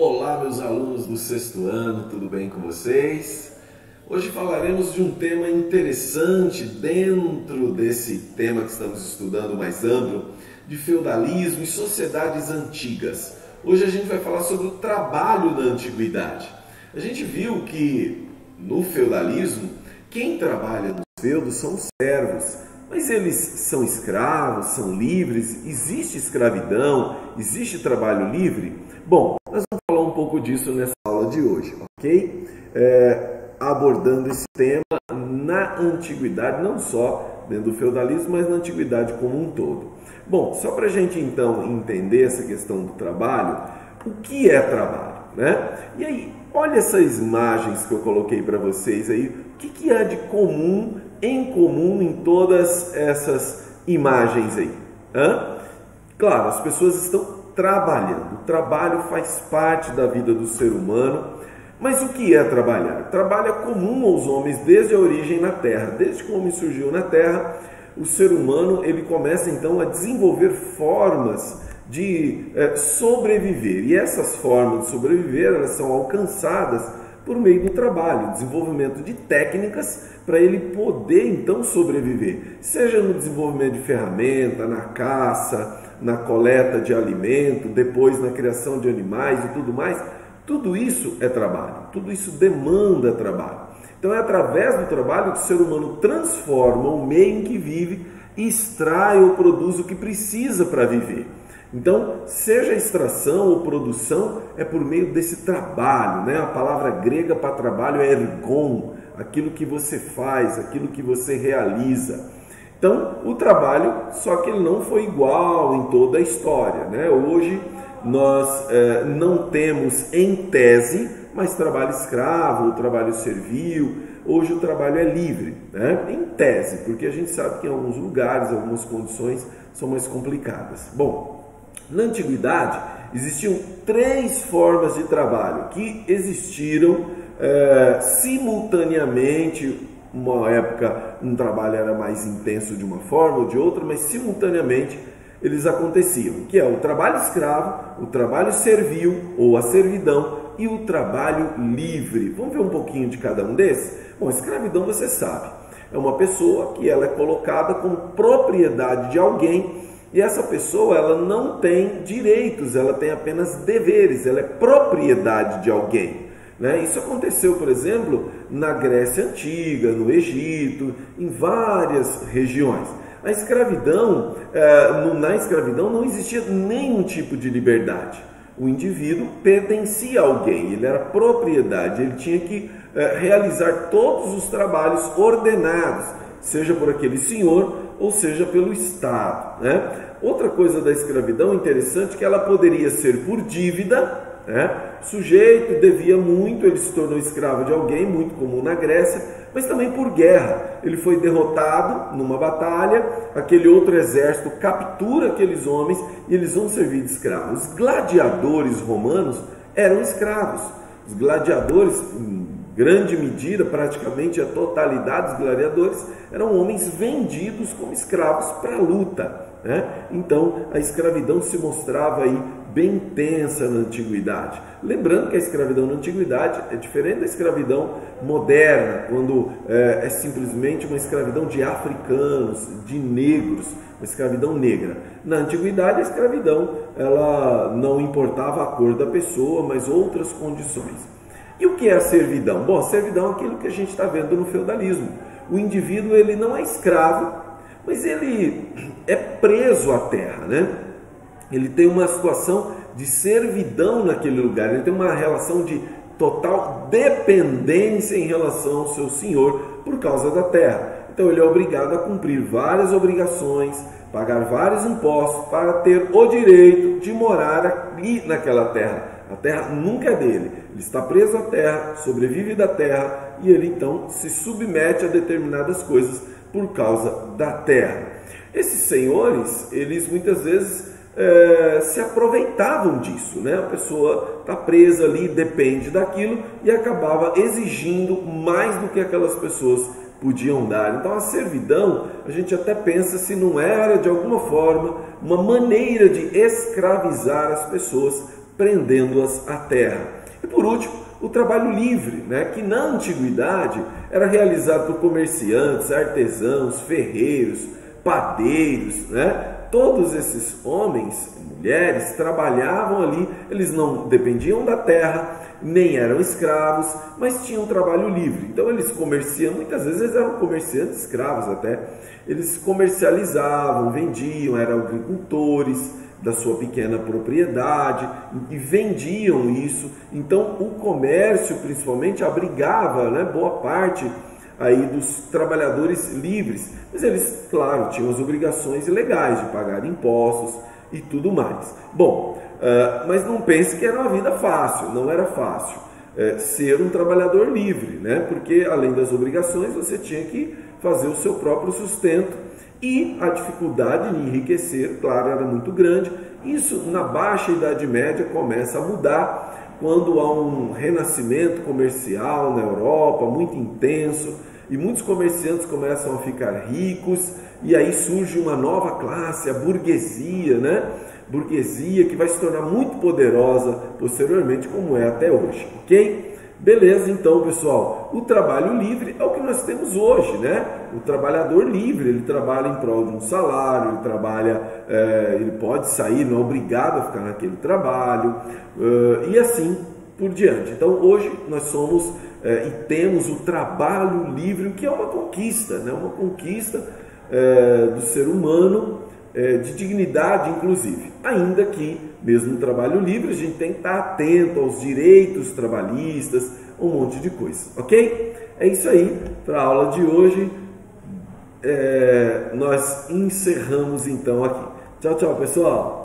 Olá, meus alunos do sexto ano, tudo bem com vocês? Hoje falaremos de um tema interessante dentro desse tema que estamos estudando mais amplo, de feudalismo e sociedades antigas. Hoje a gente vai falar sobre o trabalho na antiguidade. A gente viu que no feudalismo, quem trabalha nos feudos são os servos, mas eles são escravos, são livres, existe escravidão, existe trabalho livre? Bom, nós vamos falar um pouco disso nessa aula de hoje, ok? Abordando esse tema na antiguidade, não só dentro do feudalismo, mas na antiguidade como um todo. Bom, só para a gente então entender essa questão do trabalho, o que é trabalho, né? E aí, olha essas imagens que eu coloquei para vocês aí, o que há de comum em todas essas imagens aí? Claro, as pessoas estão trabalhando. O trabalho faz parte da vida do ser humano. Mas o que é trabalhar? O trabalho é comum aos homens desde a origem na Terra. Desde que o homem surgiu na Terra, o ser humano ele começa então a desenvolver formas de sobreviver. E essas formas de sobreviver elas são alcançadas por meio do trabalho, desenvolvimento de técnicas para ele poder então sobreviver, seja no desenvolvimento de ferramenta, na caça, na coleta de alimento, depois na criação de animais e tudo mais. Tudo isso é trabalho, tudo isso demanda trabalho. Então é através do trabalho que o ser humano transforma o meio em que vive e extrai ou produz o que precisa para viver. Então, seja extração ou produção, é por meio desse trabalho, né? A palavra grega para trabalho é ergon, aquilo que você faz, aquilo que você realiza. Então, o trabalho, só que ele não foi igual em toda a história, né? Hoje, nós não temos em tese, mas trabalho escravo ou trabalho servil. Hoje o trabalho é livre, né? Em tese, porque a gente sabe que em alguns lugares, algumas condições são mais complicadas. Bom, na antiguidade existiam 3 formas de trabalho que existiram simultaneamente. Uma época um trabalho era mais intenso de uma forma ou de outra, mas simultaneamente eles aconteciam, que é o trabalho escravo, o trabalho servil ou a servidão e o trabalho livre. Vamos ver um pouquinho de cada um desses? Bom, escravidão você sabe, é uma pessoa que ela é colocada como propriedade de alguém e essa pessoa ela não tem direitos, ela tem apenas deveres, ela é propriedade de alguém. Isso aconteceu, por exemplo, na Grécia Antiga, no Egito, em várias regiões. Na escravidão não existia nenhum tipo de liberdade. O indivíduo pertencia a alguém, ele era propriedade, ele tinha que realizar todos os trabalhos ordenados, seja por aquele senhor ou seja pelo Estado. Outra coisa da escravidão interessante é que ela poderia ser por dívida. O sujeito devia muito, ele se tornou escravo de alguém, muito comum na Grécia, mas também por guerra. Ele foi derrotado numa batalha, aquele outro exército captura aqueles homens e eles vão servir de escravos. Os gladiadores romanos eram escravos. Os gladiadores, em grande medida, praticamente a totalidade dos gladiadores, eram homens vendidos como escravos para a luta. Então a escravidão se mostrava aí bem intensa na antiguidade. Lembrando que a escravidão na antiguidade é diferente da escravidão moderna, quando é simplesmente uma escravidão de africanos, de negros, uma escravidão negra. Na antiguidade a escravidão ela não importava a cor da pessoa, mas outras condições. E o que é a servidão? Bom, a servidão é aquilo que a gente está vendo no feudalismo. O indivíduo ele não é escravo, mas ele é preso à terra, Ele tem uma situação de servidão naquele lugar, ele tem uma relação de total dependência em relação ao seu senhor por causa da terra. Então ele é obrigado a cumprir várias obrigações, pagar vários impostos para ter o direito de morar ali naquela terra. A terra nunca é dele, ele está preso à terra, sobrevive da terra e ele então se submete a determinadas coisas por causa da terra. Esses senhores, eles muitas vezes se aproveitavam disso, A pessoa está presa ali, depende daquilo e acabava exigindo mais do que aquelas pessoas podiam dar. Então a servidão, a gente até pensa se não era de alguma forma uma maneira de escravizar as pessoas prendendo-as à terra. E por último, o trabalho livre, né, que na antiguidade era realizado por comerciantes, artesãos, ferreiros, padeiros, né? Todos esses homens e mulheres trabalhavam ali, eles não dependiam da terra, nem eram escravos, mas tinham trabalho livre. Então eles comerciam, muitas vezes eles eram comerciantes escravos até, eles comercializavam, vendiam, eram agricultores da sua pequena propriedade e vendiam isso. Então o comércio principalmente abrigava, né, boa parte aí dos trabalhadores livres, mas eles, claro, tinham as obrigações legais de pagar impostos e tudo mais. Bom, mas não pense que era uma vida fácil, não era fácil ser um trabalhador livre, né? Porque além das obrigações você tinha que fazer o seu próprio sustento e a dificuldade de enriquecer, claro, era muito grande. Isso na Baixa Idade Média começa a mudar quando há um renascimento comercial na Europa muito intenso e muitos comerciantes começam a ficar ricos e aí surge uma nova classe, a burguesia, né? Burguesia que vai se tornar muito poderosa posteriormente, como é até hoje, ok? Beleza, então, pessoal, o trabalho livre é o que nós temos hoje, né? O trabalhador livre, ele trabalha em prol de um salário, ele trabalha, ele pode sair, não é obrigado a ficar naquele trabalho, e assim por diante. Então, hoje nós somos e temos o trabalho livre, o que é uma conquista, né? Uma conquista do ser humano, de dignidade, inclusive. Ainda que, mesmo no trabalho livre, a gente tem que estar atento aos direitos trabalhistas, um monte de coisa, ok? É isso aí, para a aula de hoje, nós encerramos então aqui. Tchau, tchau, pessoal!